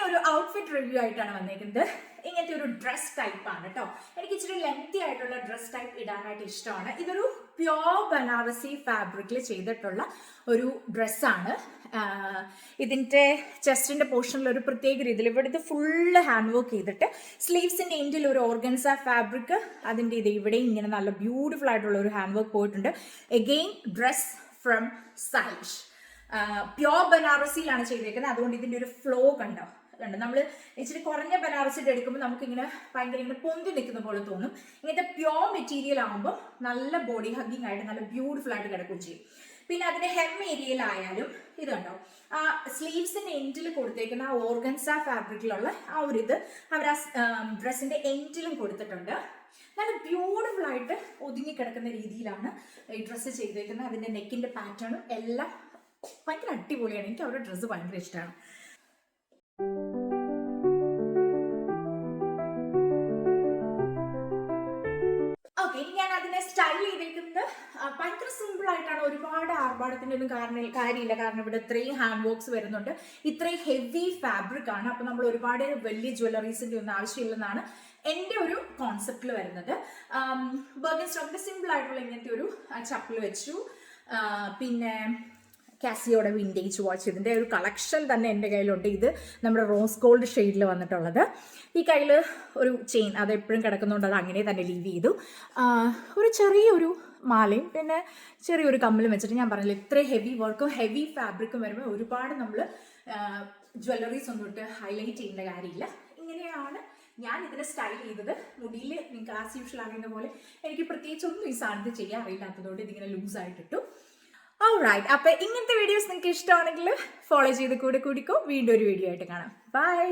ഒരു outfit review ആയിട്ടാണ് വന്നേക്കുന്നത്. ഇങ്ങനത്തെ ഒരു ഡ്രസ് ടൈപ്പാണ് കേട്ടോ. എനിക്ക് ഇച്ചിരി ലെങ്തി ആയിട്ടുള്ള ഡ്രസ് ടൈപ്പ് ഇടാനായിട്ട് ഇഷ്ടമാണ്. ഇതൊരു പ്യോർ ബനാറസി ഫാബ്രിക്കിൽ ചെയ്തിട്ടുള്ള ഒരു ഡ്രസ്സാണ്. ഇതിൻ്റെ ചെസ്റ്റിൻ്റെ പോർഷനിൽ ഒരു പ്രത്യേക രീതിയിൽ ഇവിടെ ഇത് ഫുള്ള് ഹാൻഡ് വർക്ക് ചെയ്തിട്ട് സ്ലീവ്സിൻ്റെ എൻഡിൽ ഒരു ഓർഗൻസ ഫാബ്രിക്, അതിൻ്റെ ഇത് ഇവിടെ ഇങ്ങനെ നല്ല ബ്യൂട്ടിഫുൾ ആയിട്ടുള്ള ഒരു ഹാൻഡ് വർക്ക് പോയിട്ടുണ്ട്. Again dress from stylish. Pure ബനാറസിയിലാണ് ചെയ്തേക്കുന്നത്. അതുകൊണ്ട് ഇതിൻ്റെ ഒരു ഫ്ലോ കണ്ടോ, നമ്മൾ ഇച്ചിരി കുറഞ്ഞ ബനാറസിൻ്റെ എടുക്കുമ്പോൾ നമുക്കിങ്ങനെ ഭയങ്കര ഇങ്ങനെ പൊന്തി നിൽക്കുന്ന പോലെ തോന്നും. ഇങ്ങനത്തെ പ്യോർ മെറ്റീരിയൽ ആകുമ്പോൾ നല്ല ബോഡി ഹഗ്ഗിങ് ആയിട്ട് നല്ല ബ്യൂട്ടിഫുൾ ആയിട്ട് കിടക്കുകയും ചെയ്യും. പിന്നെ അതിൻ്റെ ഹെം ഏരിയയിലായാലും ഇത് കണ്ടോ, ആ സ്ലീവ്സിൻ്റെ എൻഡിൽ കൊടുത്തേക്കുന്ന ആ ഓർഗൻസ ഫാബ്രിക്കിലുള്ള ആ ഒരു ഇത് അവർ ആ ഡ്രസ്സിൻ്റെ എൻഡിലും കൊടുത്തിട്ടുണ്ട്. നല്ല ബ്യൂട്ടിഫുൾ ആയിട്ട് ഒതുങ്ങി കിടക്കുന്ന രീതിയിലാണ് ഈ ഡ്രസ്സ് ചെയ്തേക്കുന്നത്. അതിൻ്റെ നെക്കിൻ്റെ പാറ്റേണും എല്ലാം ഭയങ്കര അടിപൊളിയാണ്. എനിക്ക് അവരുടെ ഡ്രസ്സ് ഭയങ്കര ഇഷ്ടമാണ്. ഓക്കെ, ഇനി ഞാൻ അതിനെ സ്റ്റൈൽ ചെയ്തേക്കുന്നത് ഭയങ്കര സിമ്പിൾ ആയിട്ടാണ്. ഒരുപാട് ആർഭാടത്തിൻ്റെ ഒന്നും കാര്യമില്ല. കാരണം ഇവിടെ ഇത്രയും ഹാൻഡ് വർക്ക്സ് വരുന്നുണ്ട്, ഇത്രയും ഹെവി ഫാബ്രിക് ആണ്. അപ്പം നമ്മൾ ഒരുപാട് വലിയ ജ്വല്ലറീസിൻ്റെ ഒന്നും ആവശ്യമില്ലെന്നാണ് എൻ്റെ ഒരു കോൺസെപ്റ്റിൽ വരുന്നത്. ബർഗൻ സ്റ്റോക്കിൻ്റെ സിമ്പിൾ ആയിട്ടുള്ള ഇങ്ങനത്തെ ഒരു ചപ്പൽ വെച്ചു. പിന്നെ കാസിയോടെ വിൻറ്റേജ് വാച്ച്, ഇതിൻ്റെ ഒരു കളക്ഷൻ തന്നെ എൻ്റെ കയ്യിലുണ്ട്. ഇത് നമ്മുടെ റോസ് ഗോൾഡ് ഷെയ്ഡിൽ വന്നിട്ടുള്ളത്. ഈ കയ്യിൽ ഒരു ചെയിൻ, അത് എപ്പോഴും കിടക്കുന്നതുകൊണ്ട് അത് അങ്ങനെ തന്നെ ലീവ് ചെയ്തു. ഒരു ചെറിയൊരു മാലയും പിന്നെ ചെറിയൊരു കമ്മലും വെച്ചിട്ട്, ഞാൻ പറഞ്ഞില്ല ഇത്രയും ഹെവി വർക്കും ഹെവി ഫാബ്രിക്കും വരുമ്പോൾ ഒരുപാട് നമ്മൾ ജ്വല്ലറീസ് ഒന്നും ഇട്ട് ഹൈലൈറ്റ് ചെയ്യേണ്ട കാര്യമില്ല. ഇങ്ങനെയാണ് ഞാൻ ഇതിനെ സ്റ്റൈൽ ചെയ്തത്. മുടിയിൽ നിങ്ങൾക്ക് ആസ് യൂഷ്വൽ അറിയുന്ന പോലെ എനിക്ക് പ്രത്യേകിച്ചൊന്നും ഈ സാധനത്തിൽ ചെയ്യാൻ അറിയില്ലാത്തതുകൊണ്ട് ഇതിങ്ങനെ ലൂസായിട്ടിട്ടു. ഓൾറൈറ്റ്, അപ്പോൾ ഇങ്ങനത്തെ വീഡിയോസ് നിങ്ങൾക്ക് ഇഷ്ടമാണെങ്കിൽ ഫോളോ ചെയ്ത് കൂടിക്കോ. വീണ്ടും ഒരു വീഡിയോ ആയിട്ട് കാണാം. ബൈ.